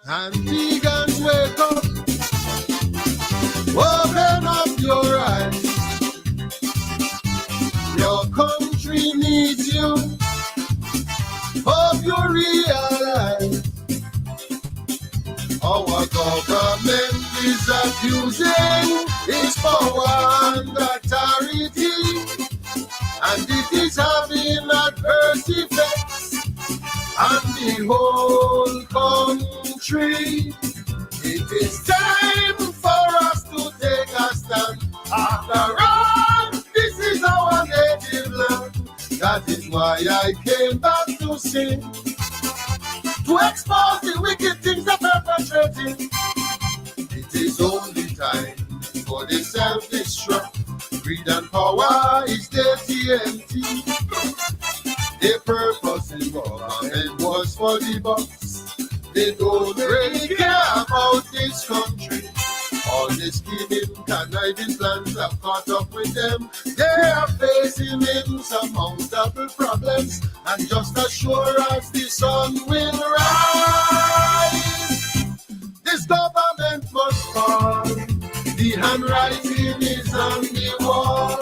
And vegans, wake up, open up your eyes. Your country needs you. Hope you realize our government is abusing its power and authority, and it is having adverse effects on the whole country. It is time for us to take a stand. After all, this is our native land. That is why I came back to sing, to expose the wicked things they're perpetrating. It is only time for the self-destruct. Greed and power is their TNT. Their purpose in government was for the bucks. They don't really care about this country. All the scheming, conniving plans have caught up with them. They are facing insurmountable problems, and just as sure as the sun will rise, this government must fall. The handwriting is on the wall.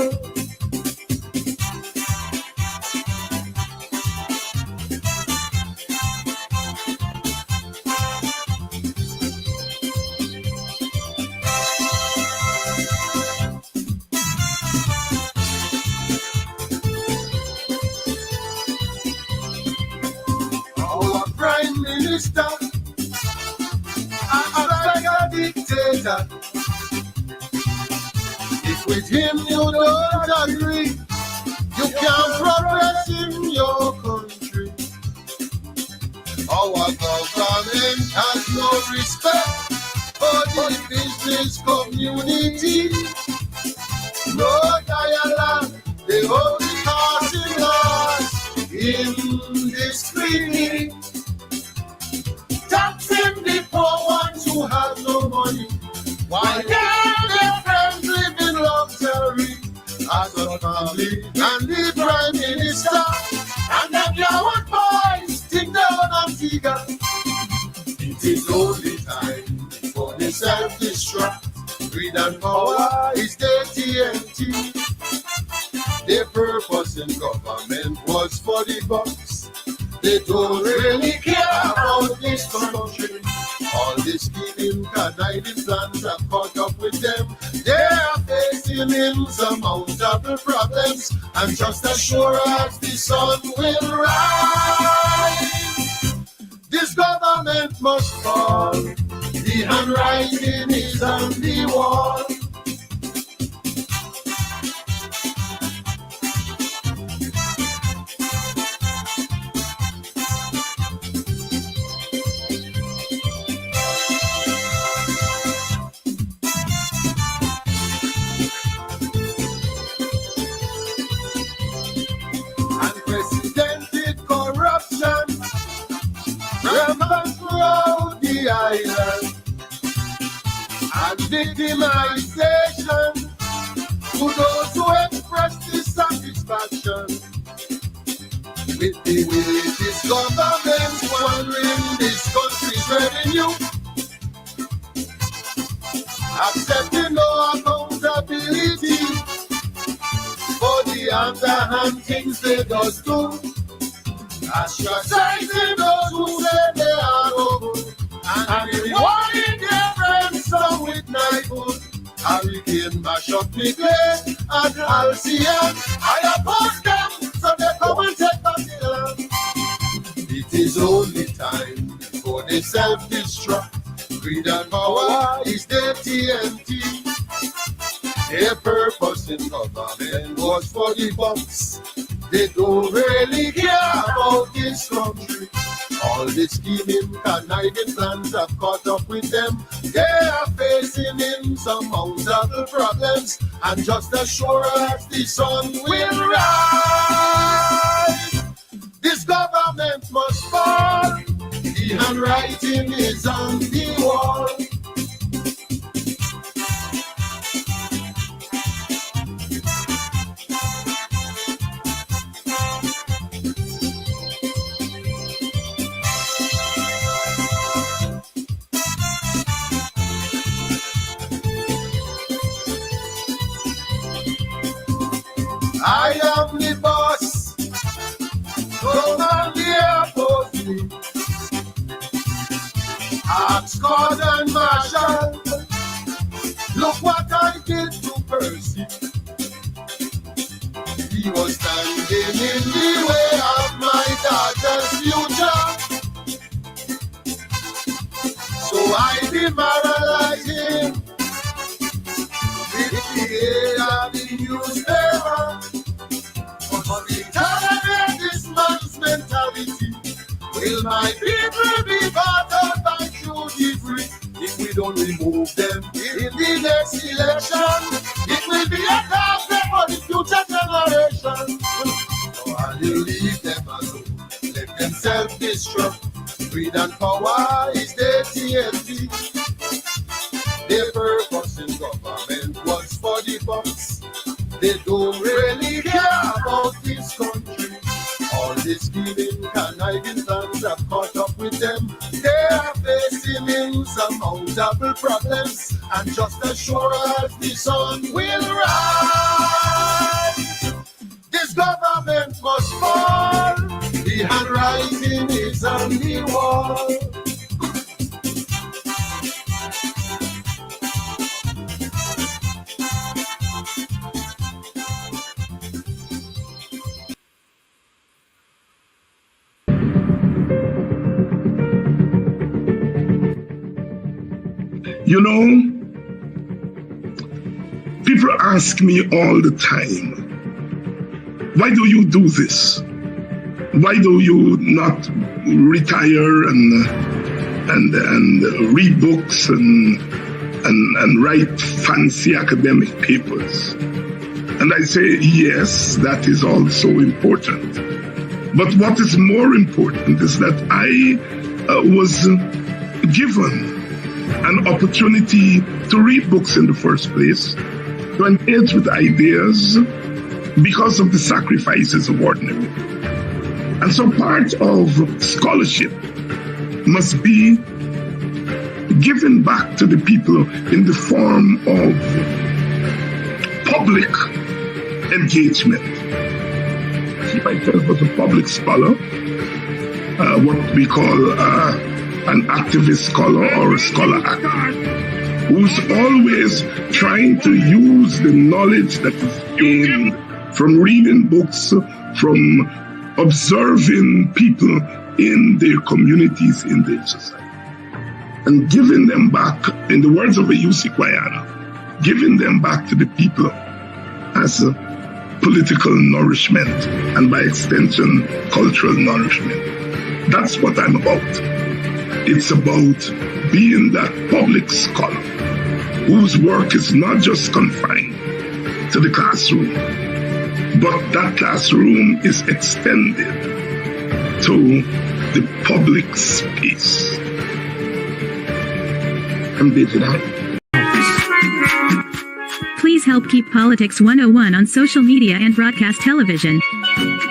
Minister, I'm like a dictator. If with him you don't agree, you can't progress in your country. Our government has no respect for the business community. No dialogue, they only causing us indiscipline. Taxing the poor ones who have no money, while their friends live in luxury. As a family and the Prime Minister and them young boys think they're on Antigua. It is only time for the self-destruct. Greed and power is their TNT. Their purpose in government was for the bucks. They don't really care about this country. All the scheming, conniving plans have caught up with them. They are facing insurmountable problems, and just as sure as the sun will rise, this government must fall. The handwriting is on the wall. Island and victimization to those who express dissatisfaction with the way this government's wandering this country's revenue, accepting no accountability for the underhand things they just do, ostracizing those who say they are no good, and rewarding their friends some with knifewood. Hurricane mash up the place and Halcyon. I oppose them so they come and take back the land. It is only time for the self-destruct. Greed and power is their TNT. Their purpose in government was for the bucks. They don't really care about this country. All the scheming, conniving plans have caught up with them. They are facing insurmountable problems, and just as sure as the sun will rise, this government must fall. The handwriting is on the wall. I am the boss. Come and be opposed me. Ask God and Marshall. Look what I did to Percy. He was standing in the way of my daughter's future. So I demoralized him with the aid of the newspaper. But the tolerate this man's mentality. Will my people be bought out by duty free? If we don't remove them in the next election, it will be a target for the future generation. So I will leave them alone, let them self-destruct. Greed and power is their TNT. Their purpose in government was for the box. They don't really care about this country. All this scheming, conniving plans have caught up with them. They are facing insurmountable problems, and just as sure as the sun will rise, this government must fall. The handwriting is on the wall. You know, people ask me all the time, why do you do this? Why do you not retire and read books and write fancy academic papers? And I say, yes, that is also important. But what is more important is that I was given an opportunity to read books in the first place, to engage with ideas because of the sacrifices of ordinary. And so part of scholarship must be given back to the people in the form of public engagement. If myself was a public scholar, what we call an activist scholar or a scholar activist, who's always trying to use the knowledge that is gained from reading books, from observing people in their communities, in their society, and giving them back, in the words of a U.C. Kwayana, giving them back to the people as a political nourishment and by extension, cultural nourishment. That's what I'm about. It's about being that public scholar whose work is not just confined to the classroom, but that classroom is extended to the public space. I'm David Hyde. Please help keep Politics 101 on social media and broadcast television.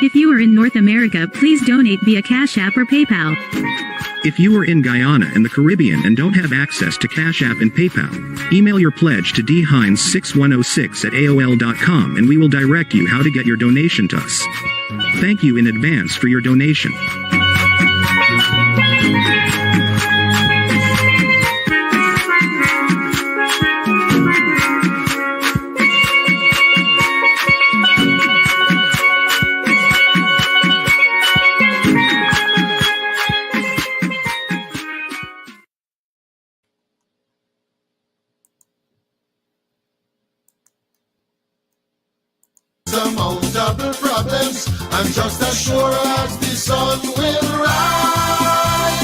If you are in North America, please donate via Cash App or PayPal. If you are in Guyana and the Caribbean and don't have access to Cash App and PayPal, email your pledge to dhines6106@aol.com and we will direct you how to get your donation to us. Thank you in advance for your donation. Surmountable problems, and just as sure as the sun will rise,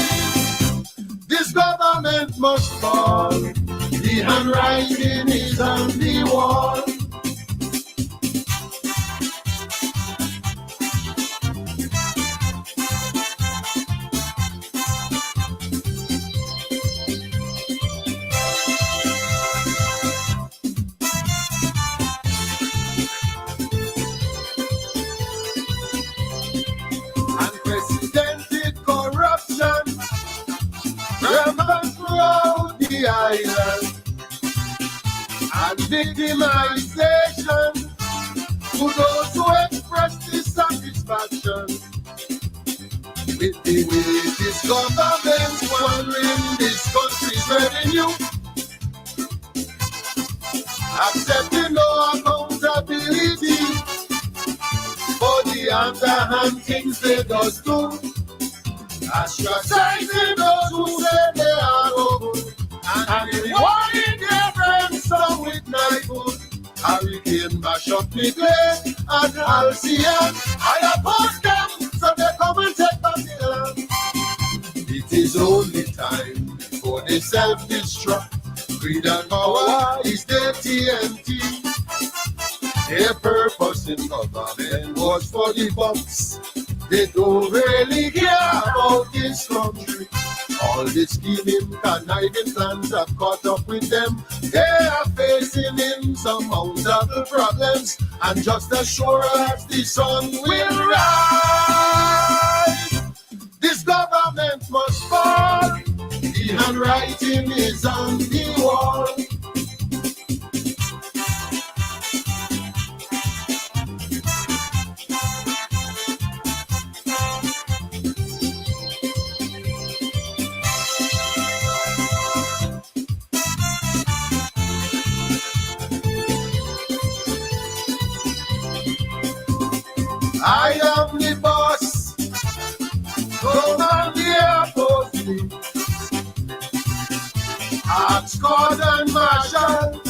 this government must fall. The handwriting is on the wall. Unprecedented corruption rampant throughout the island, and victimization to those who express dissatisfaction with the way this government's squandering this country's revenue, accepting no accountability for the underhand things they does do, ostracizing those who say they are no good, and rewarding their friends some with knifewood. Hurricane mash up the place and Halcyon. I oppose them, so they come and take back the land. It is only time before they self-destruct. Greed and power is their TNT. Their purpose in government was for the bucks. They don't really care about this country. All the scheming, conniving plans have caught up with them. They are facing insurmountable problems, and just as sure as the sun will rise, this government must fall. The handwriting is on the wall. I am the boss, come and oppose me. Ask God and Marshall,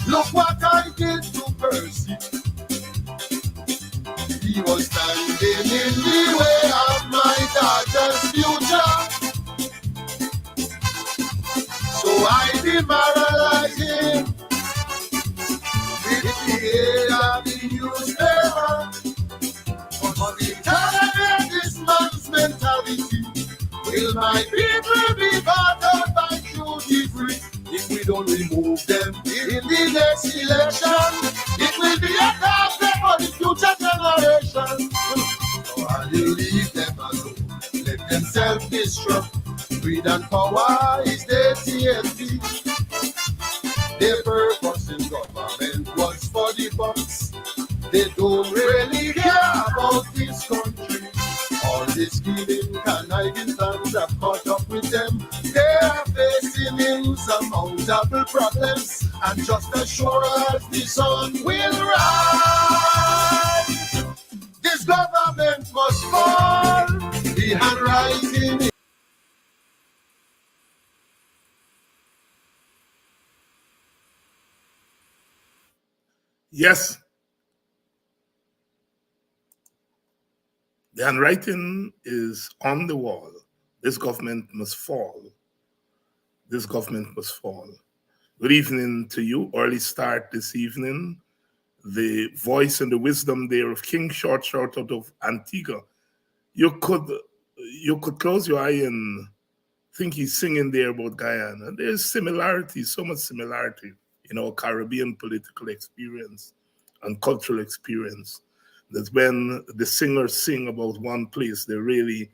look what I did to Percy. He was standing in the way of my daughter's future, so I demoralized him with the aid of the newspaper. For the tolerate this man's mentality, will my people be bought out by duty free? If we don't remove them in the next election, it will be a carpet for the future generation. So I will leave them alone, let them self-destruct. Greed and power is their TNT. Their purpose in government was for the bucks. They don't really care about this country. All this killing, conniving plans have caught up with them. They are facing insurmountable problems, and just as sure as the sun will rise, this government must fall. The handwriting. Yes, the handwriting is on the wall. This government must fall. This government must fall. Good evening to you. Early start this evening. The voice and the wisdom there of King Short Short out of Antigua. You could close your eye and think he's singing there about Guyana. There's similarity, so much similarity in our Caribbean political experience and cultural experience. That when the singers sing about one place, they really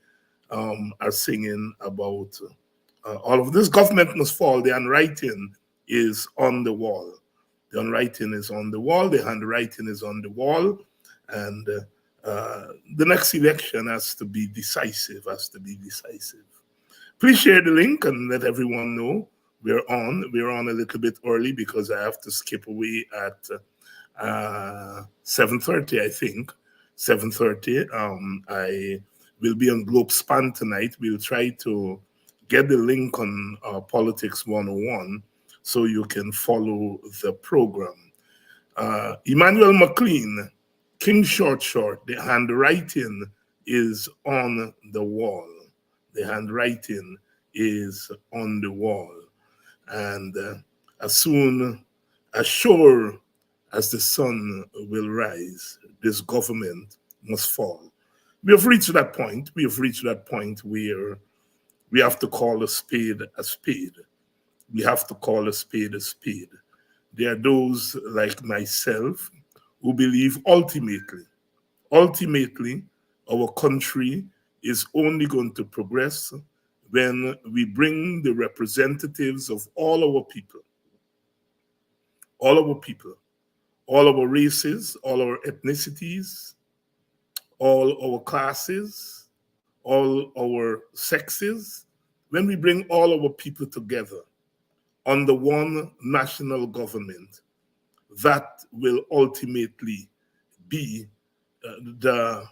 are singing about all of this. Government must fall. The handwriting is on the wall. The handwriting is on the wall. The handwriting is on the wall. And the next election has to be decisive, Please share the link and let everyone know we're on. We're on a little bit early because I have to skip away at 7:30, I think. 7:30. I will be on Globe Span tonight. We'll try to get the link on Politics 101 so you can follow the program. Emmanuel McLean, King Short Short, the handwriting is on the wall. The handwriting is on the wall. And as sure as the sun will rise, this government must fall. We have reached that point. We have reached that point where we have to call a spade a spade. We have to call a spade a spade. There are those like myself who believe ultimately, our country is only going to progress when we bring the representatives of all our people all our races, all our ethnicities, all our classes, all our sexes, when we bring all our people together under one national government, that will ultimately be the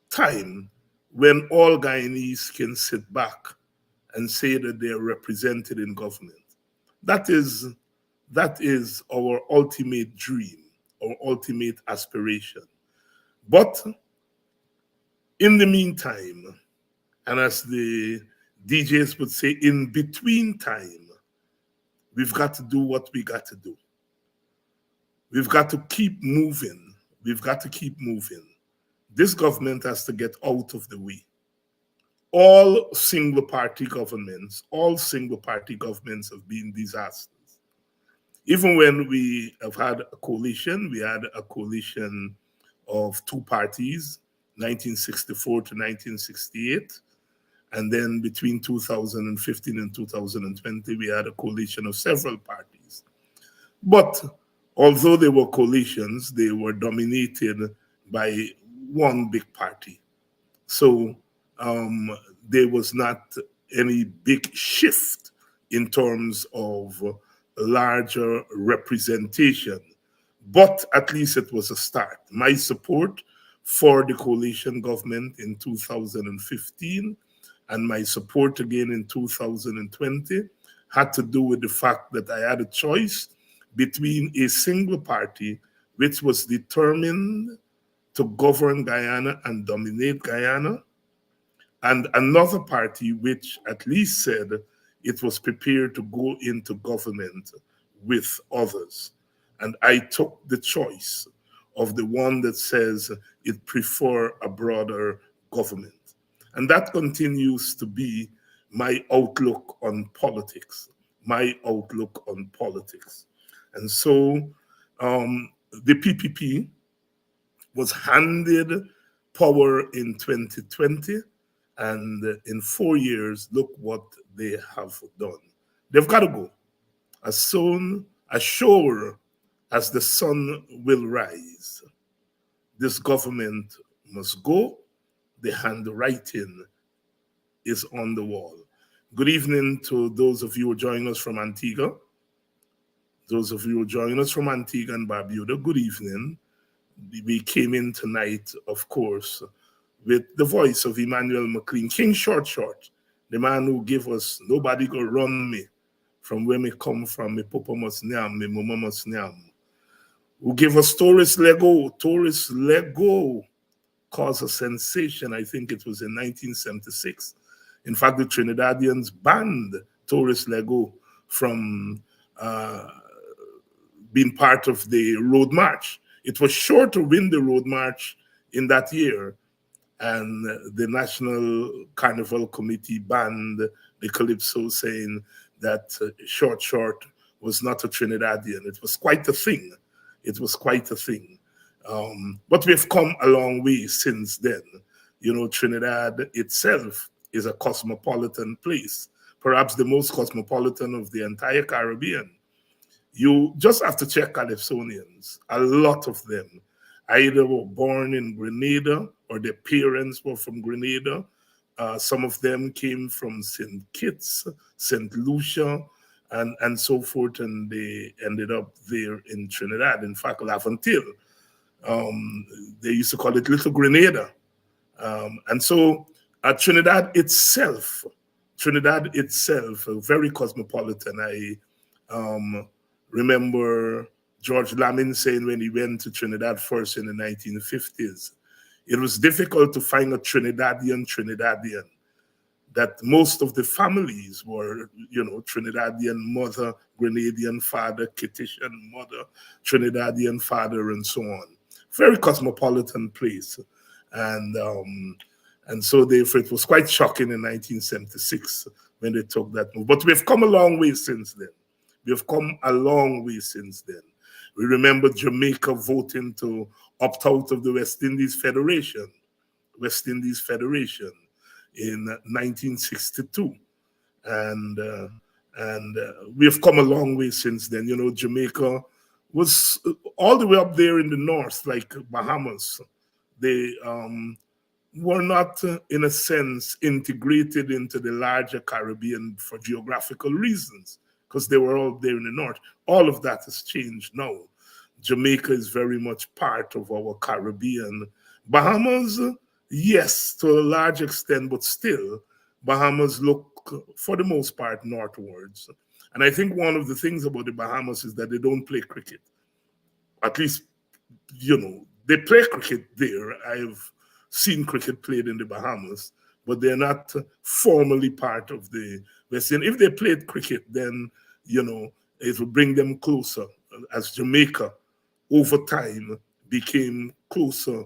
time when all Guyanese can sit back and say that they are represented in government. That is our ultimate dream, our ultimate aspiration. But in the meantime, and as the DJs would say, in between time, we've got to do what we got to do. We've got to keep moving. We've got to keep moving. This government has to get out of the way. All single party governments have been disasters. Even when we have had a coalition, we had a coalition of two parties, 1964 to 1968. And then between 2015 and 2020, we had a coalition of several parties. But although they were coalitions, they were dominated by one big party. So there was not any big shift in terms of larger representation. But at least it was a start. My support for the coalition government in 2015 and my support again in 2020 had to do with the fact that I had a choice between a single party which was determined to govern Guyana and dominate Guyana, and another party which at least said it was prepared to go into government with others. And I took the choice of the one that says it prefer a broader government. And that continues to be my outlook on politics, my outlook on politics. And so the PPP was handed power in 2020, and in 4 years, look what they have done. They've got to go. As soon, as sure as the sun will rise, this government must go. The handwriting is on the wall. Good evening to those of you who are joining us from Antigua. Those of you who are joining us from Antigua and Barbuda, good evening. We came in tonight, of course, with the voice of Emmanuel McLean, King Short Short, the man who gave us "Nobody Go Run Me," from where me come from, me papa must nyam, me mama must nyam, who gave us Tourist Lego, caused a sensation. I think it was in 1976. In fact, the Trinidadians banned Tourist Lego from being part of the Road March. It was sure to win the Road March in that year, and the National Carnival Committee banned the Calypso, saying that Short Short was not a Trinidadian. It was quite a thing. It was quite a thing. But we've come a long way since then. You know, Trinidad itself is a cosmopolitan place, perhaps the most cosmopolitan of the entire Caribbean. You just have to check Calypsonians. A lot of them either were born in Grenada or their parents were from Grenada. Some of them came from St. Kitts, St. Lucia, and so forth, and they ended up there in Trinidad. In fact, Laventille, they used to call it Little Grenada. And so Trinidad itself, very cosmopolitan. I remember George Lamin saying when he went to Trinidad first in the 1950s, it was difficult to find a Trinidadian, that most of the families were, you know, Trinidadian mother, Grenadian father, Kittitian mother, Trinidadian father, and so on. Very cosmopolitan place. And so therefore it was quite shocking in 1976 when they took that move. But we've come a long way since then. We remember Jamaica voting to opt out of the West Indies Federation in 1962. And we have come a long way since then. You know, Jamaica was all the way up there in the north, like Bahamas. They were not, in a sense, integrated into the larger Caribbean for geographical reasons, because they were all there in the north. All of that has changed now. Jamaica is very much part of our Caribbean. Bahamas, yes, to a large extent, but still, Bahamas look, for the most part, northwards. And I think one of the things about the Bahamas is that they don't play cricket. At least, they play cricket there. I've seen cricket played in the Bahamas, but they're not formally part of the West Indies. If they played cricket, then, it will bring them closer, as Jamaica over time became closer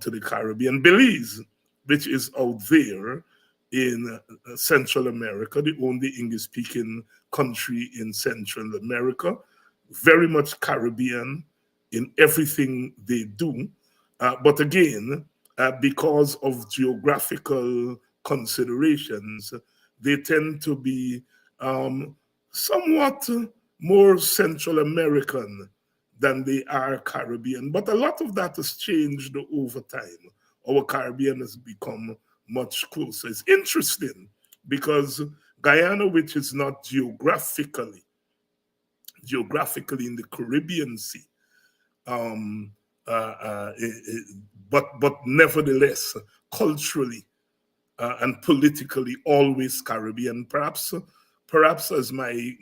to the Caribbean. Belize, which is out there in Central America, the only English-speaking country in Central America, very much Caribbean in everything they do. But again, because of geographical considerations, they tend to be somewhat more Central American than they are Caribbean. But a lot of that has changed over time. Our Caribbean has become much closer. It's interesting because Guyana, which is not geographically in the Caribbean Sea, but nevertheless, culturally and politically, always Caribbean. Perhaps as my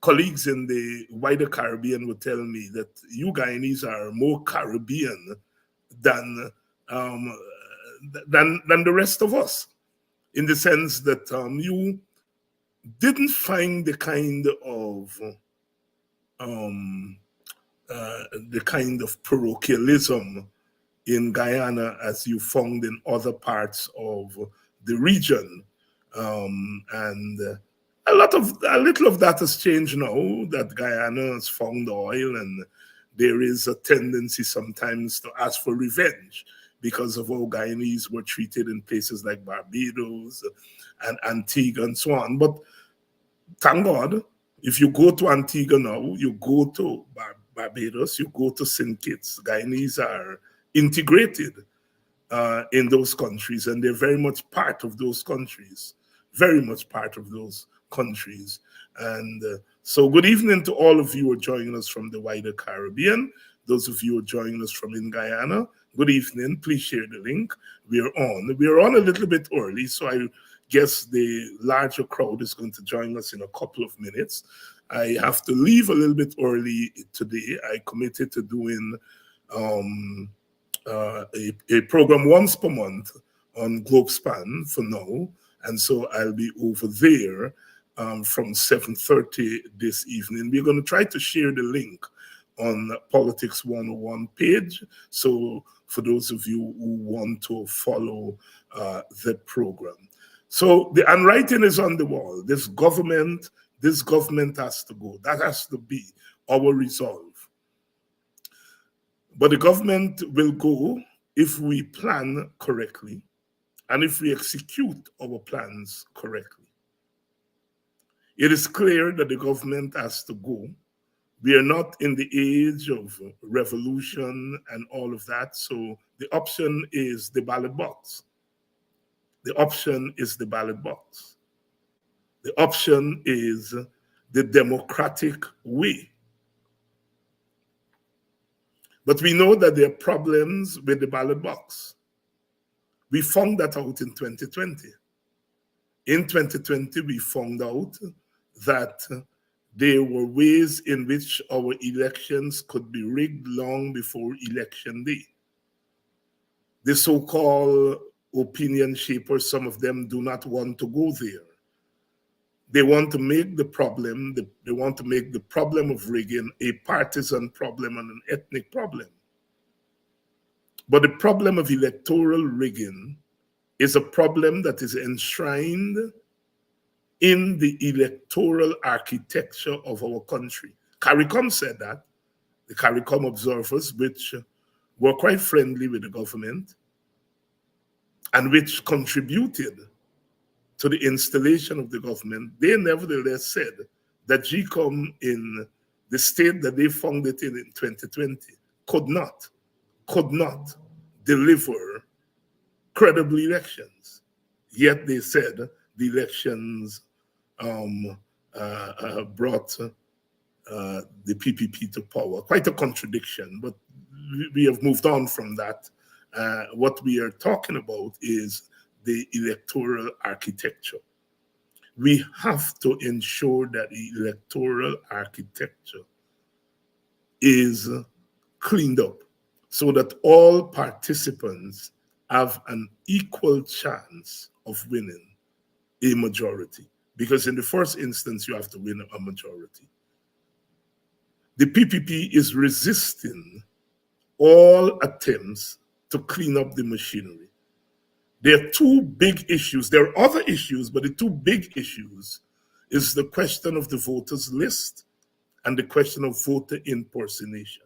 colleagues in the wider Caribbean would tell me, that you Guyanese are more Caribbean than the rest of us, in the sense that you didn't find the kind of parochialism in Guyana as you found in other parts of the region, and a little of that has changed now that Guyana has found oil, and there is a tendency sometimes to ask for revenge because of how Guyanese were treated in places like Barbados and Antigua and so on. But thank God, if you go to Antigua now, you go to Barbados, you go to St. Kitts, Guyanese are integrated in those countries, and they're very much part of those countries, very much part of those countries. And so good evening to all of you who are joining us from the wider Caribbean. Those of you who are joining us from in Guyana, good evening. Please share the link. We are on a little bit early, so I guess the larger crowd is going to join us in a couple of minutes. I have to leave a little bit early today. I committed to doing a program once per month on GlobeSpan for now, and so I'll be over there from 7:30 this evening. We're going to try to share the link on Politics 101 page, so for those of you who want to follow the program. So the handwriting is on the wall. This government has to go. That has to be our resolve. But the government will go if we plan correctly and if we execute our plans correctly. It is clear that the government has to go. We are not in the age of revolution and all of that, so the option is the ballot box. The option is the ballot box. The option is the democratic way. But we know that there are problems with the ballot box. We found that out in 2020. In 2020, we found out that there were ways in which our elections could be rigged long before election day. The so-called opinion shapers, some of them do not want to go there. They want to make the problem, of rigging a partisan problem and an ethnic problem. But the problem of electoral rigging is a problem that is enshrined in the electoral architecture of our country. CARICOM said that, the CARICOM observers, which were quite friendly with the government and which contributed to the installation of the government, they nevertheless said that GCOM in the state that they found it in 2020 could not deliver credible elections. Yet they said the elections brought the PPP to power. Quite a contradiction, but we have moved on from that. What we are talking about is the electoral architecture. We have to ensure that the electoral architecture is cleaned up so that all participants have an equal chance of winning a majority. Because in the first instance, you have to win a majority. The PPP is resisting all attempts to clean up the machinery. There are two big issues. There are other issues, but the two big issues is the question of the voters list and the question of voter impersonation.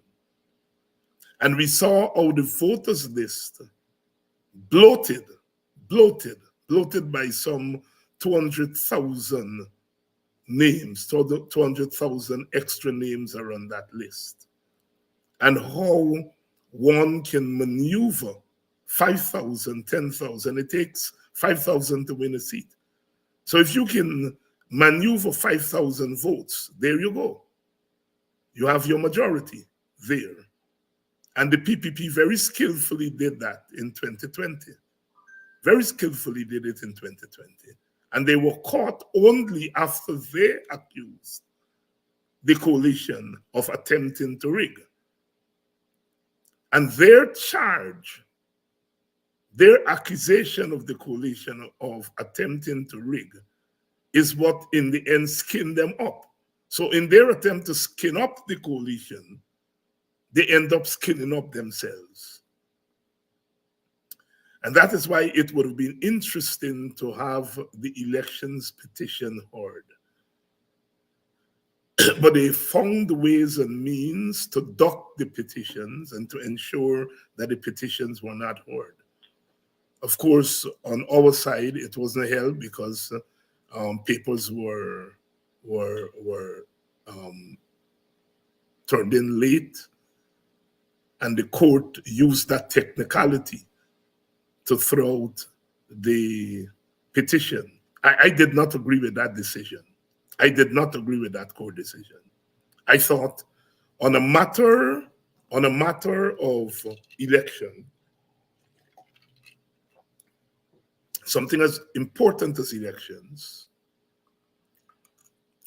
And we saw how the voters list bloated by some 200,000 names, 200,000 extra names are on that list. And how one can maneuver 5,000, 10,000, it takes 5,000 to win a seat. So if you can maneuver 5,000 votes, there you go. You have your majority there. And the PPP very skillfully did that in 2020. Very skillfully did it in 2020. And they were caught only after they accused the coalition of attempting to rig. And their charge, their accusation of the coalition of attempting to rig is what in the end skinned them up. So in their attempt to skin up the coalition, they end up skinning up themselves. And that is why it would have been interesting to have the elections petition heard. But they found ways and means to duck the petitions and to ensure that the petitions were not heard. Of course, on our side, it wasn't held because papers were turned in late, and the court used that technicality to throw out the petition. I did not agree with that decision. I did not agree with that court decision. I thought on a matter of election, something as important as elections,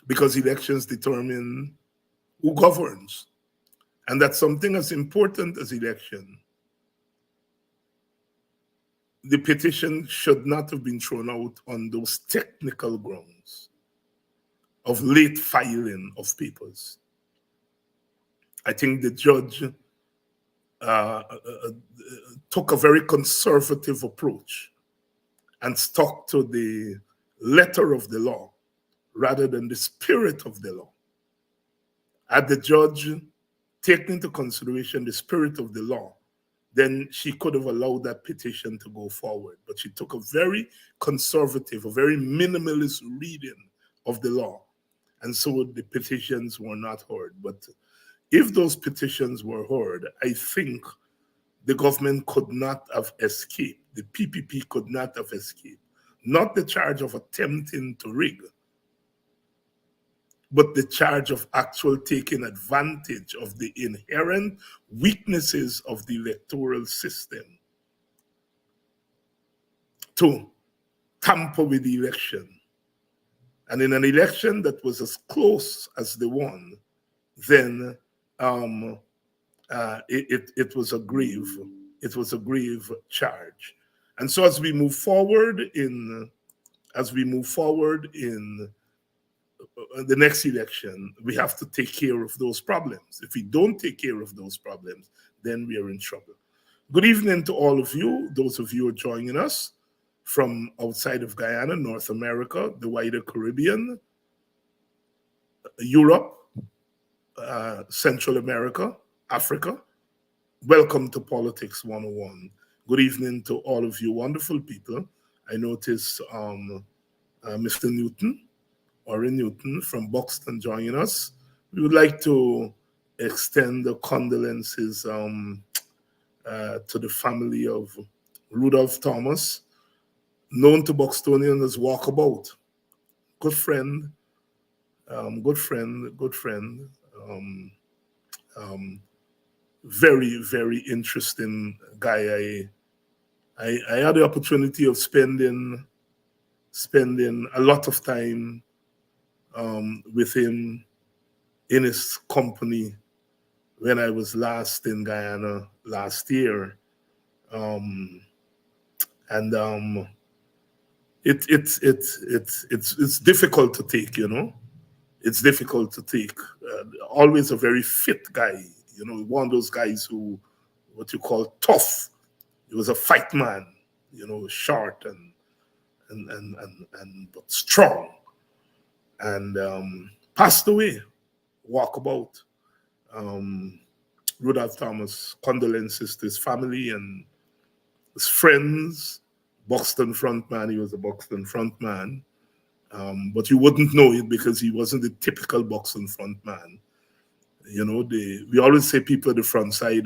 because elections determine who governs, and that something as important as election, the petition should not have been thrown out on those technical grounds of late filing of papers. I think the judge took a very conservative approach and stuck to the letter of the law rather than the spirit of the law. Had the judge taken into consideration the spirit of the law, then she could have allowed that petition to go forward. But she took a very conservative, a very minimalist reading of the law. And so the petitions were not heard. But if those petitions were heard, I think the government could not have escaped. The PPP could not have escaped. Not the charge of attempting to rig, but the charge of actual taking advantage of the inherent weaknesses of the electoral system to tamper with the election. And in an election that was as close as the one, then it was a grave charge. And so as we move forward in the next election, we have to take care of those problems. If we don't take care of those problems, then we are in trouble. Good evening to all of you, those of you who are joining us from outside of Guyana, North America, the wider Caribbean, Europe, Central America, Africa. Welcome to Politics 101. Good evening to all of you wonderful people. I notice Mr. Newton, Orrin Newton from Buxton joining us. We would like to extend the condolences to the family of Rudolph Thomas, known to Buxtonians as Walkabout. Good friend, good friend, good friend. Very, very interesting guy. I had the opportunity of spending a lot of time with him in his company when I was last in Guyana last year, and it's difficult to take, you know. It's difficult to take. Always a very fit guy, you know, one of those guys who, what you call tough. He was a fight man, you know, short and but strong, and passed away. Walkabout. Rudolph Thomas, condolences to his family and his friends. Buxton frontman, he was a Buxton frontman. But you wouldn't know it because he wasn't the typical Buxton frontman. You know, we always say people at the front side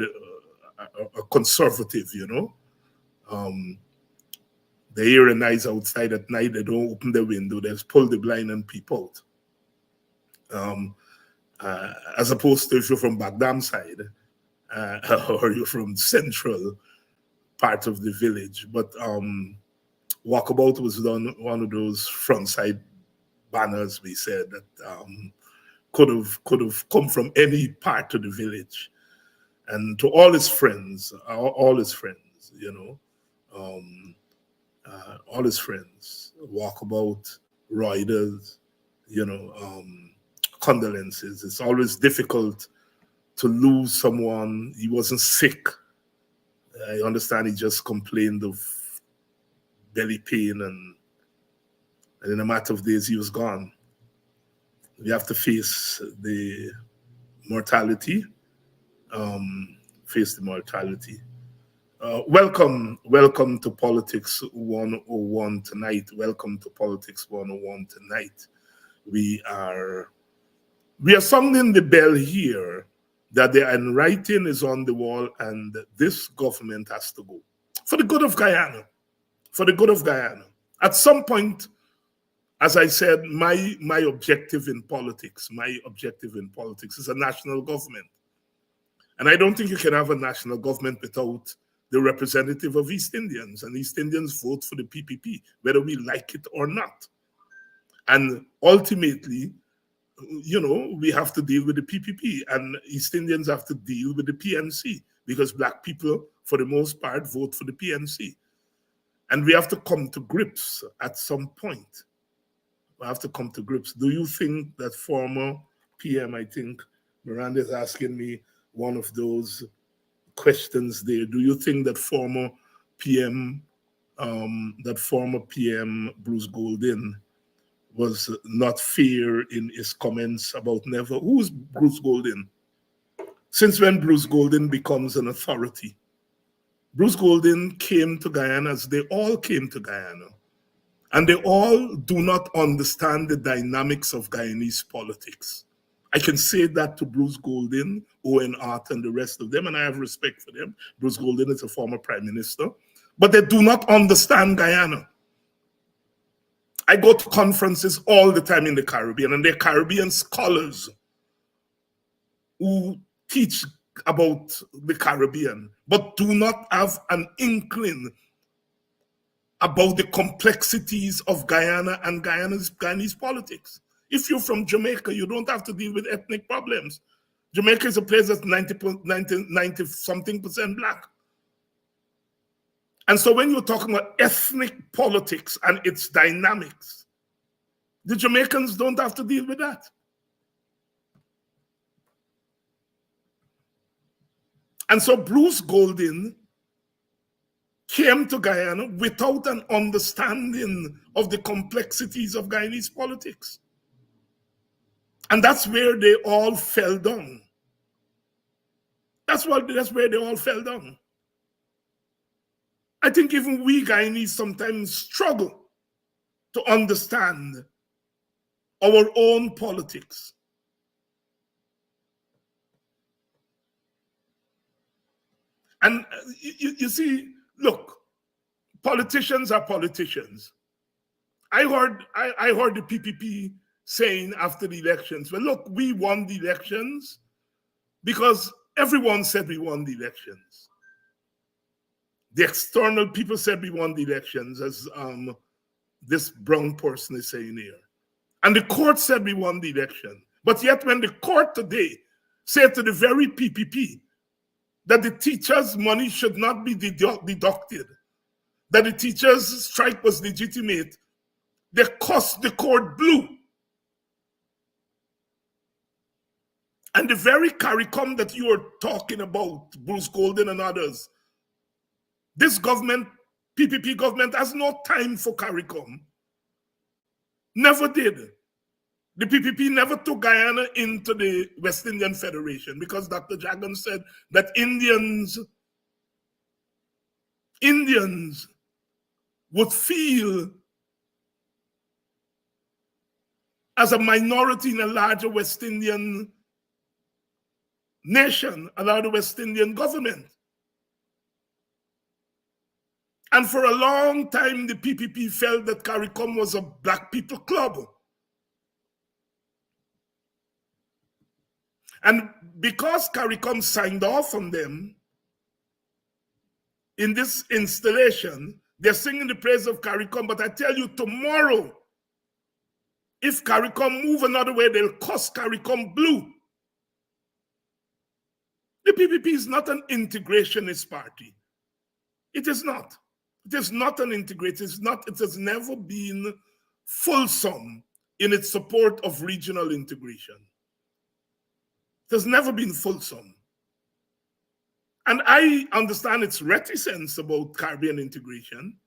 are conservative, you know. They hear a noise outside at night, they don't open the window, they just pull the blind and peep out. As opposed to if you're from Bagdam side, or you're from central part of the village. But Walkabout was one of those front side banners, we said, that could have come from any part of the village. And to all his friends, you know, all his friends, Walkabout, Riders, you know, condolences. It's always difficult to lose someone. He wasn't sick. I understand he just complained of belly pain, and in a matter of days he was gone. We have to face the mortality. Welcome to Politics 101 tonight. Welcome to Politics 101 tonight. We are sounding the bell here that the handwriting is on the wall and this government has to go. For the good of Guyana. For the good of Guyana. At some point, as I said, my objective in politics is a national government. And I don't think you can have a national government without the representative of East Indians. And East Indians vote for the PPP, whether we like it or not. And ultimately, you know, we have to deal with the PPP, and East Indians have to deal with the PNC, because Black people, for the most part, vote for the PNC. And we have to come to grips at some point. We have to come to grips. Do you think that former PM, I think Miranda is asking me one of those questions there. Do you think that former PM Bruce Goldin was not fair in his comments about never? Who is Bruce Goldin? Since when Bruce Goldin becomes an authority? Bruce Goldin came to Guyana as they all came to Guyana. And they all do not understand the dynamics of Guyanese politics. I can say that to Bruce Goldin, Owen Hart, and the rest of them, and I have respect for them. Bruce Goldin is a former prime minister. But they do not understand Guyana. I go to conferences all the time in the Caribbean, and they're Caribbean scholars who teach about the Caribbean, but do not have an inkling about the complexities of Guyana and Guyanese politics. If you're from Jamaica, you don't have to deal with ethnic problems. Jamaica is a place that's 90-something% Black. And so when you're talking about ethnic politics and its dynamics, the Jamaicans don't have to deal with that. And so Bruce Goldin came to Guyana without an understanding of the complexities of Guyanese politics. And that's where they all fell down. That's where they all fell down. I think even we Guyanese sometimes struggle to understand our own politics. And you see, look, politicians are politicians. I heard the PPP saying after the elections, well, look, we won the elections because everyone said we won the elections. The external people said we won the elections, as this brown person is saying here. And the court said we won the election. But yet when the court today said to the very PPP that the teachers' money should not be deducted, that the teachers' strike was legitimate, they cost the court blue. And the very CARICOM that you are talking about, Bruce Golden and others, this government, PPP government, has no time for CARICOM. Never did. The PPP never took Guyana into the West Indian Federation because Dr. Jagan said that Indians would feel as a minority in a larger West Indian nation, a larger West Indian government. And for a long time, the PPP felt that CARICOM was a black people club. And because CARICOM signed off on them, in this installation, they're singing the praise of CARICOM, but I tell you, tomorrow, if CARICOM move another way, they'll cost CARICOM blue. The PPP is not an integrationist party. It is not. It is not an integrated. It has never been fulsome in its support of regional integration. It has never been fulsome. And I understand its reticence about Caribbean integration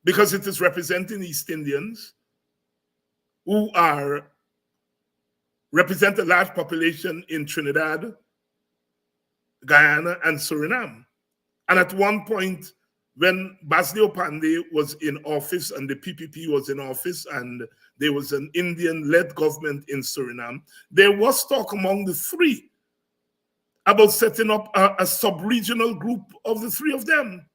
because it is representing East Indians who represent a large population in Trinidad, Guyana, and Suriname. And at one point, when Basilio Pandey was in office and the PPP was in office and there was an Indian-led government in Suriname, there was talk among the three about setting up a sub-regional group of the three of them.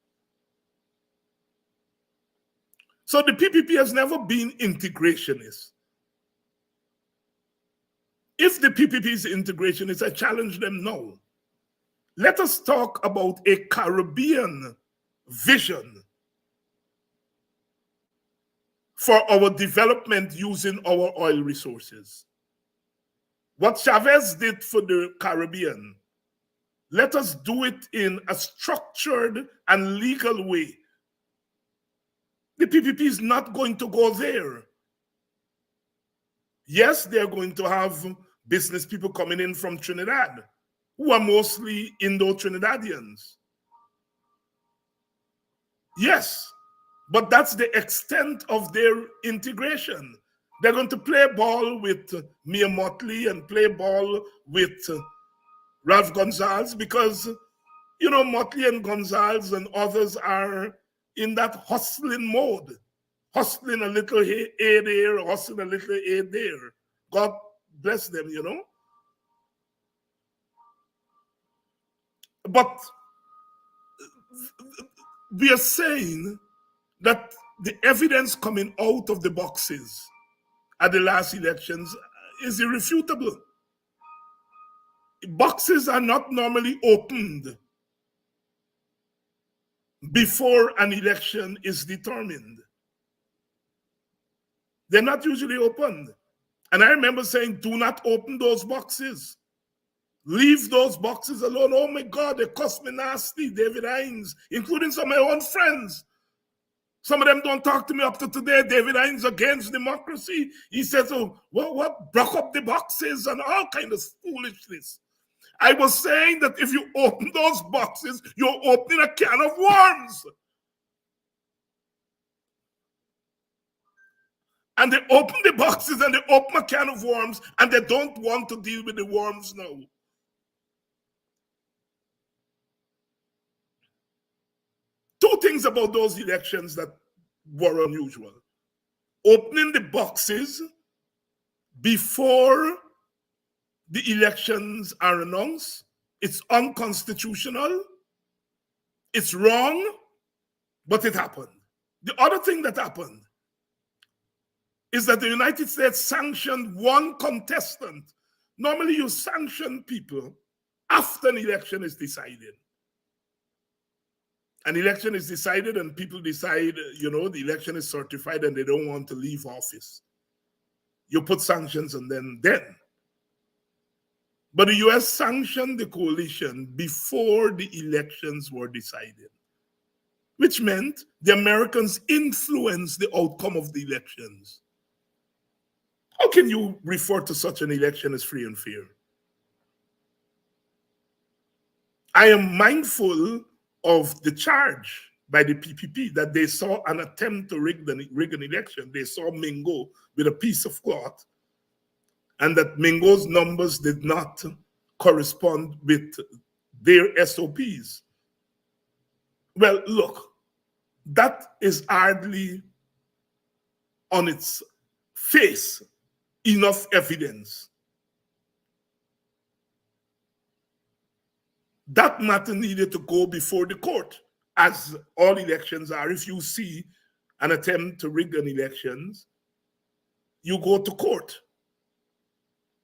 So the PPP has never been integrationist. If the PPP is integrationist, I challenge them now. Let us talk about a Caribbean vision for our development using our oil resources. What Chavez did for the Caribbean, let us do it in a structured and legal way. The PPP is not going to go there. Yes, they're going to have business people coming in from Trinidad, who are mostly Indo-Trinidadians. Yes, but that's the extent of their integration. They're going to play ball with Mia Motley and play ball with Ralph Gonzalez because, you know, Motley and Gonzalez and others are in that hustling mode, hustling a little aid there, hustling a little aid there. God bless them, you know. But we are saying that the evidence coming out of the boxes at the last elections is irrefutable. Boxes are not normally opened before an election is determined. They're not usually opened. And I remember saying, do not open those boxes. Leave those boxes alone. Oh my God, they cost me nasty, David Hines, including some of my own friends. Some of them don't talk to me up to today. David Hines against democracy. He says, oh, what? Broke up the boxes and all kind of foolishness. I was saying that if you open those boxes, you're opening a can of worms. And they open the boxes and they open a can of worms and they don't want to deal with the worms now. Two things about those elections that were unusual. Opening the boxes before the elections are announced It's unconstitutional. It's wrong, but it happened. The other thing that happened is that the United States sanctioned one contestant. Normally, you sanction people after an election is decided. An election is decided and people decide, the election is certified and they don't want to leave office. You put sanctions on them then. But the US sanctioned the coalition before the elections were decided, which meant the Americans influenced the outcome of the elections. How can you refer to such an election as free and fair? I am mindful of the charge by the PPP that they saw an attempt to rig an election. They saw Mingo with a piece of cloth, and that Mingo's numbers did not correspond with their SOPs. Well, look, that is hardly on its face enough evidence. That matter needed to go before the court, as all elections are. If you see an attempt to rig an elections, you go to court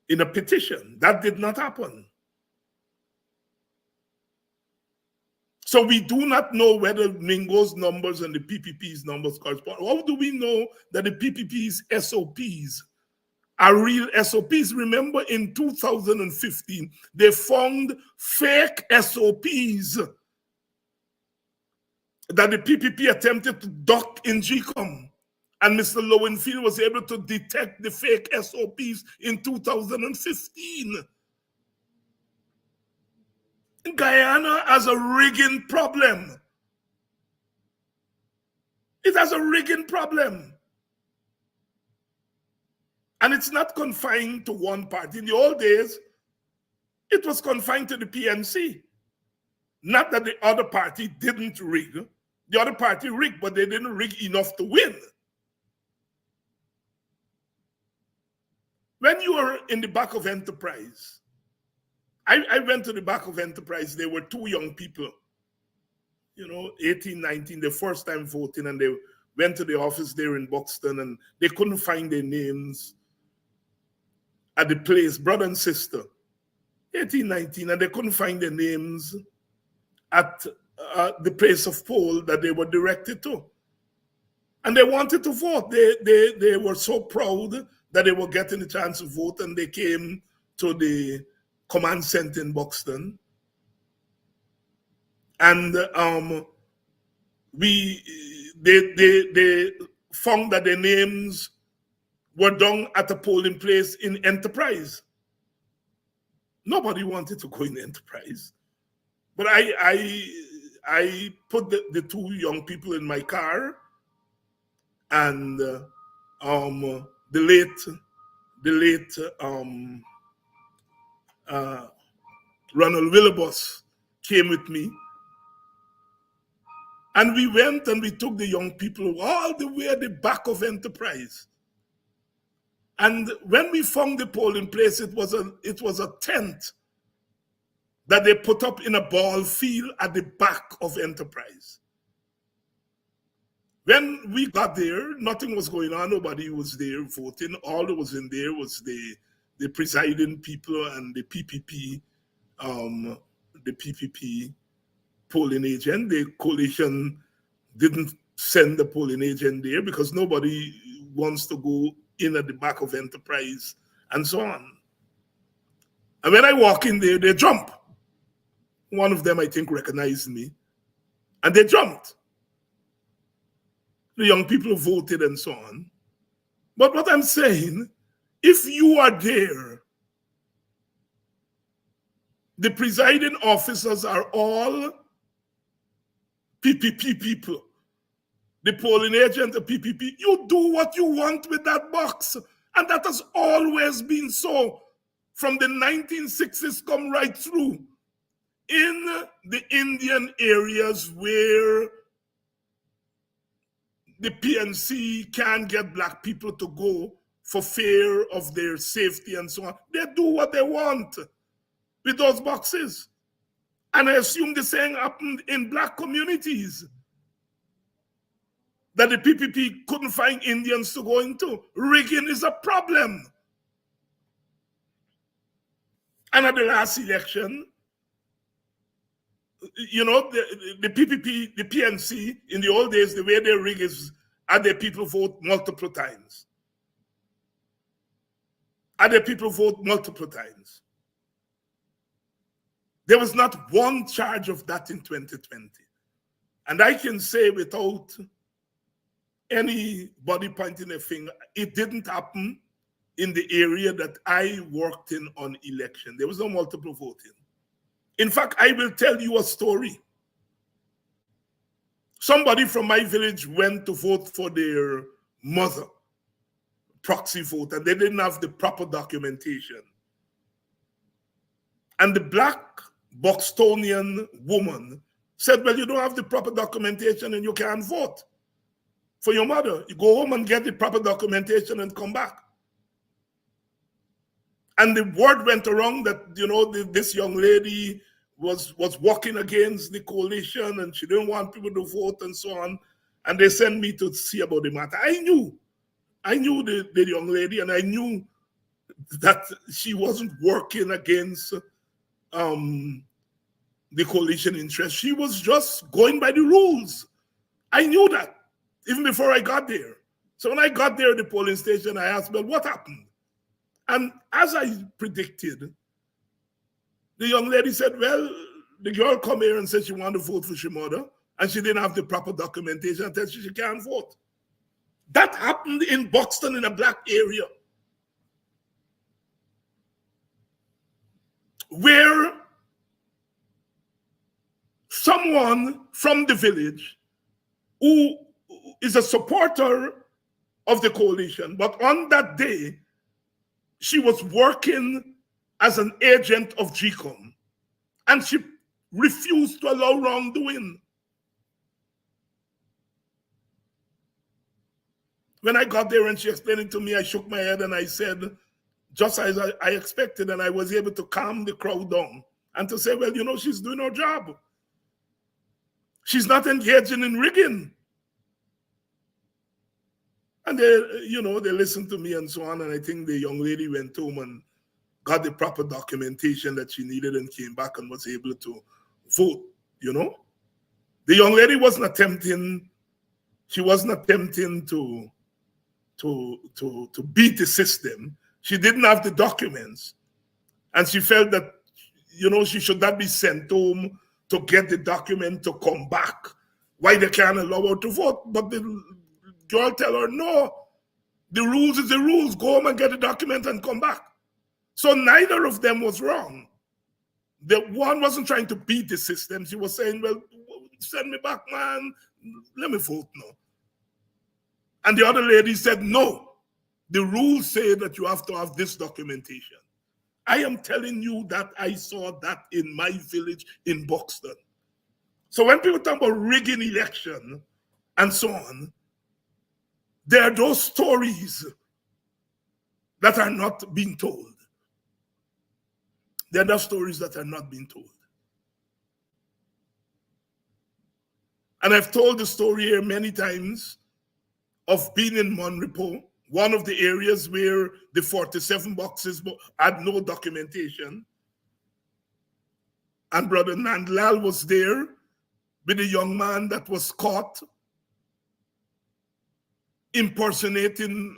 in a petition. That did not happen. So we do not know whether Mingo's numbers and the PPP's numbers correspond. How do we know that the PPP's SOPs are real SOPs? Remember, in 2015, they found fake SOPs that the PPP attempted to duck in GCOM. And Mr. Lowenfield was able to detect the fake SOPs in 2015. Guyana has a rigging problem. It has a rigging problem. And it's not confined to one party. In the old days, it was confined to the PNC. Not that the other party didn't rig. The other party rigged, but they didn't rig enough to win. When you were in the back of Enterprise, I went to the back of Enterprise. There were two young people, 18, 19, the first time voting, and they went to the office there in Buxton, and they couldn't find their names at the place, brother and sister, 18, 19, and they couldn't find their names at the place of poll that they were directed to. And they wanted to vote. They were so proud that they were getting the chance to vote, and they came to the command center in Buxton. And they found that their names were down at a polling place in Enterprise. Nobody wanted to go in Enterprise. But I put the two young people in my car, and the late Ronald Willibus came with me. And we went and we took the young people all the way at the back of Enterprise. And when we found the polling place, it was a tent that they put up in a ball field at the back of Enterprise. When we got there, nothing was going on. Nobody was there voting. All that was in there was the presiding people and the PPP polling agent. The coalition didn't send the polling agent there because nobody wants to go in at the back of Enterprise and so on. And when I walk in there, they jump. One of them, I think, recognized me, and they jumped. The young people voted and so on. But what I'm saying, if you are there, the presiding officers are all PPP people. The polling agent, the PPP, you do what you want with that box. And that has always been so. From the 1960s come right through. In the Indian areas where the PNC can't get black people to go for fear of their safety and so on, they do what they want with those boxes. And I assume the same happened in black communities, that the PPP couldn't find Indians to go into. Rigging is a problem. And at the last election, you know, the PPP, the PNC, in the old days, the way they rig is, had their people vote multiple times. Had their people vote multiple times. There was not one charge of that in 2020. And I can say without anybody pointing a finger, it didn't happen in the area that I worked in on election. There was no multiple voting. In fact, I will tell you a story. Somebody from my village went to vote for their mother, proxy vote, and they didn't have the proper documentation. And the black Bostonian woman said, well, you don't have the proper documentation and you can't vote for your mother. You go home and get the proper documentation and come back. And the word went around that, you know, this young lady was walking against the coalition and she didn't want people to vote and so on. And they sent me to see about the matter. I knew the young lady, and I knew that she wasn't working against the coalition interest. She was just going by the rules. I knew that even before I got there. So when I got there at the polling station, I asked, well, what happened? And as I predicted, the young lady said, well, the girl come here and said she wanted to vote for her mother, and she didn't have the proper documentation and said she can't vote. That happened in Buxton, in a black area, where someone from the village who is a supporter of the coalition, but on that day, she was working as an agent of GCOM, and she refused to allow wrongdoing. When I got there and she explained it to me, I shook my head and I said, just as I expected, and I was able to calm the crowd down and to say, well, you know, she's doing her job. She's not engaging in rigging. And they, you know, they listened to me and so on, and I think the young lady went home and got the proper documentation that she needed and came back and was able to vote, you know. The young lady wasn't attempting to beat the system. She didn't have the documents, and she felt that, you know, she should not be sent home to get the document to come back. Why they can't allow her to vote? But the girl tell her, no, the rules is the rules. Go home and get the document and come back. So neither of them was wrong. The one wasn't trying to beat the system. She was saying, well, send me back, man. Let me vote now. And the other lady said, no, the rules say that you have to have this documentation. I am telling you that I saw that in my village in Buxton. So when people talk about rigging election and so on, there are those stories that are not being told. There are those stories that are not being told. And I've told the story here many times of being in Monrepo, one of the areas where the 47 boxes had no documentation. And Brother Nandlal was there with a young man that was caught impersonating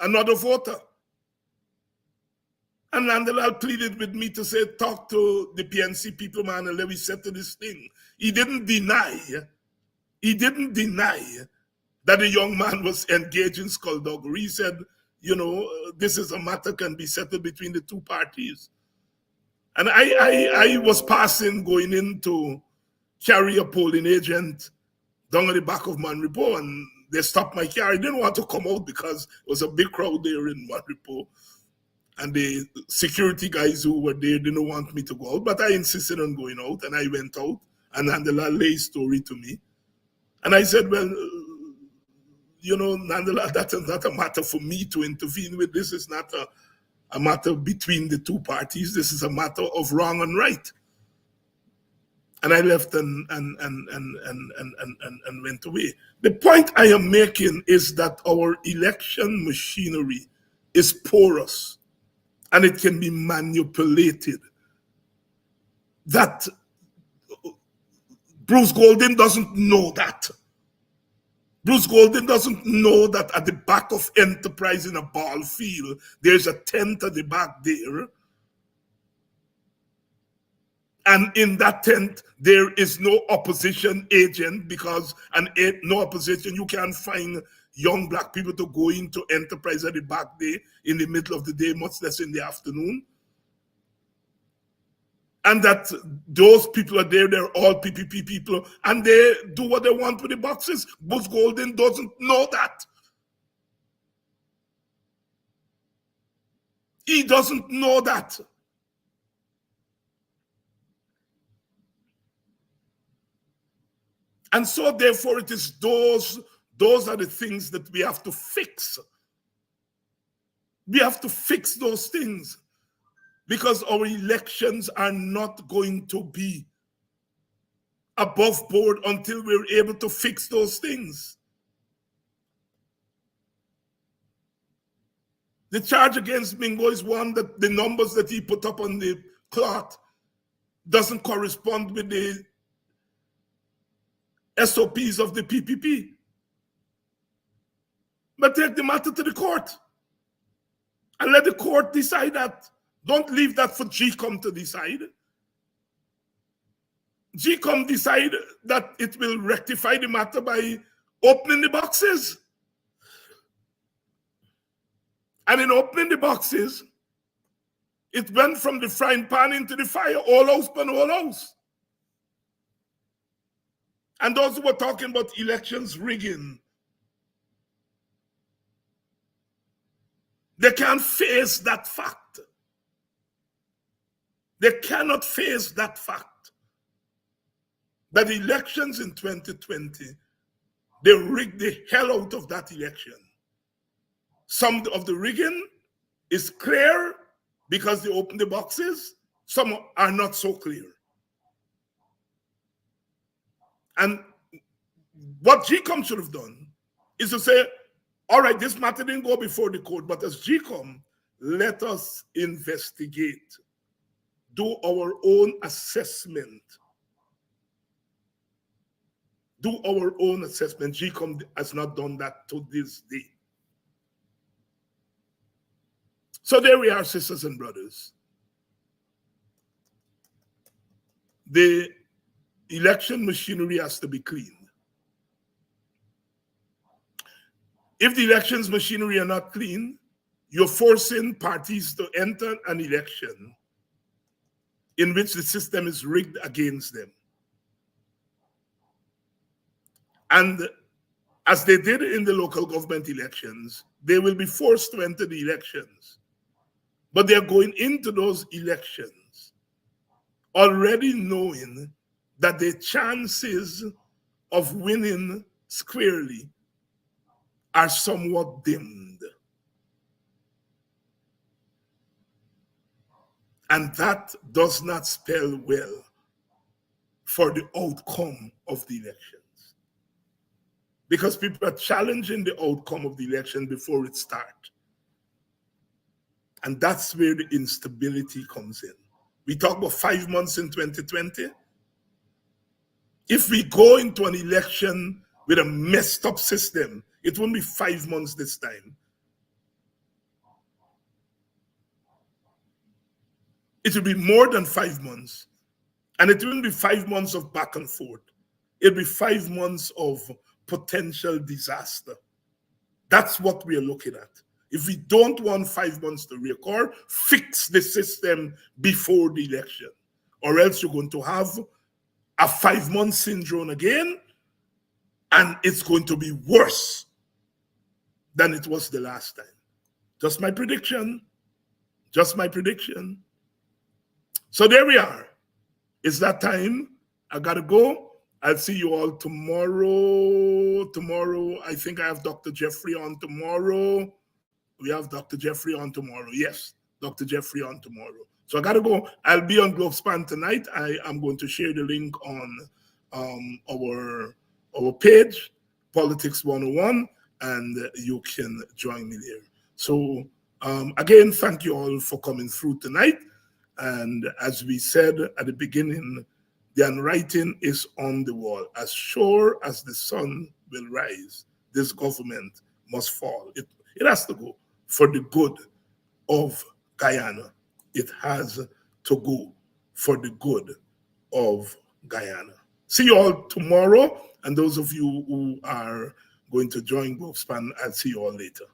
another voter. And Nandlal pleaded with me to say, talk to the PNC people, man, and let me settle this thing. He didn't deny that the young man was engaged in skullduggery. He said, you know, this is a matter can be settled between the two parties. And I was passing, going in to carry a polling agent down at the back of Monrepo, and they stopped my car. I didn't want to come out because it was a big crowd there in Monrepo. And the security guys who were there didn't want me to go out, but I insisted on going out, and I went out, and Nandlal lay story to me. And I said, well, you know, Nandlal, that is not a matter for me to intervene with. This is not a matter between the two parties. This is a matter of wrong and right. And I left and went away. The point I am making is that our election machinery is porous and it can be manipulated. That Bruce Golding doesn't know that. Bruce Golding doesn't know that at the back of Enterprise in a ball field, there's a tent at the back there. And in that tent, there is no opposition agent, because no opposition, you can't find young black people to go into Enterprise at the back there in the middle of the day, much less in the afternoon. And that those people are there, they're all PPP people, and they do what they want with the boxes. Bruce Golding doesn't know that. He doesn't know that. And so therefore it is those are the things that we have to fix. We have to fix those things, because our elections are not going to be above board until we're able to fix those things. The charge against Mingo is one that the numbers that he put up on the cloth doesn't correspond with the SOPs of the PPP. But take the matter to the court and let the court decide that. Don't leave that for GCOM to decide. GCOM decide that it will rectify the matter by opening the boxes. And in opening the boxes, it went from the frying pan into the fire, all house pan all house. And those who were talking about elections rigging, they can't face that fact. They cannot face that fact that the elections in 2020, they rigged the hell out of that election. Some of the rigging is clear because they opened the boxes. Some are not so clear. And what GCOM should have done is to say, all right, this matter didn't go before the court, but as GCOM, let us investigate, do our own assessment. Do our own assessment. GCOM has not done that to this day. So there we are, sisters and brothers. The election machinery has to be cleaned. If the elections machinery are not clean, you're forcing parties to enter an election in which the system is rigged against them. And as they did in the local government elections, they will be forced to enter the elections. But they're going into those elections already knowing that the chances of winning squarely are somewhat dimmed. And that does not spell well for the outcome of the elections. Because people are challenging the outcome of the election before it starts. And that's where the instability comes in. We talk about 5 months in 2020. If we go into an election with a messed up system, it won't be 5 months this time. It will be more than 5 months. And it won't be 5 months of back and forth. It'll be 5 months of potential disaster. That's what we are looking at. If we don't want 5 months to reoccur, fix the system before the election. Or else you're going to have a 5-month syndrome again, and it's going to be worse than it was the last time. Just my prediction. Just my prediction. So there we are. It's that time. I gotta go. I'll see you all tomorrow. Tomorrow, I think I have Dr. Jeffrey on tomorrow. We have Dr. Jeffrey on tomorrow. Yes, Dr. Jeffrey on tomorrow. So I gotta go. I'll be on GloveSpan tonight. I am going to share the link on our page, Politics 101, and you can join me there. So again, thank you all for coming through tonight. And as we said at the beginning, the handwriting is on the wall. As sure as the sun will rise, this government must fall. It has to go for the good of Guyana. It has to go for the good of Guyana. See you all tomorrow. And those of you who are going to join GloveSpan, I'll see you all later.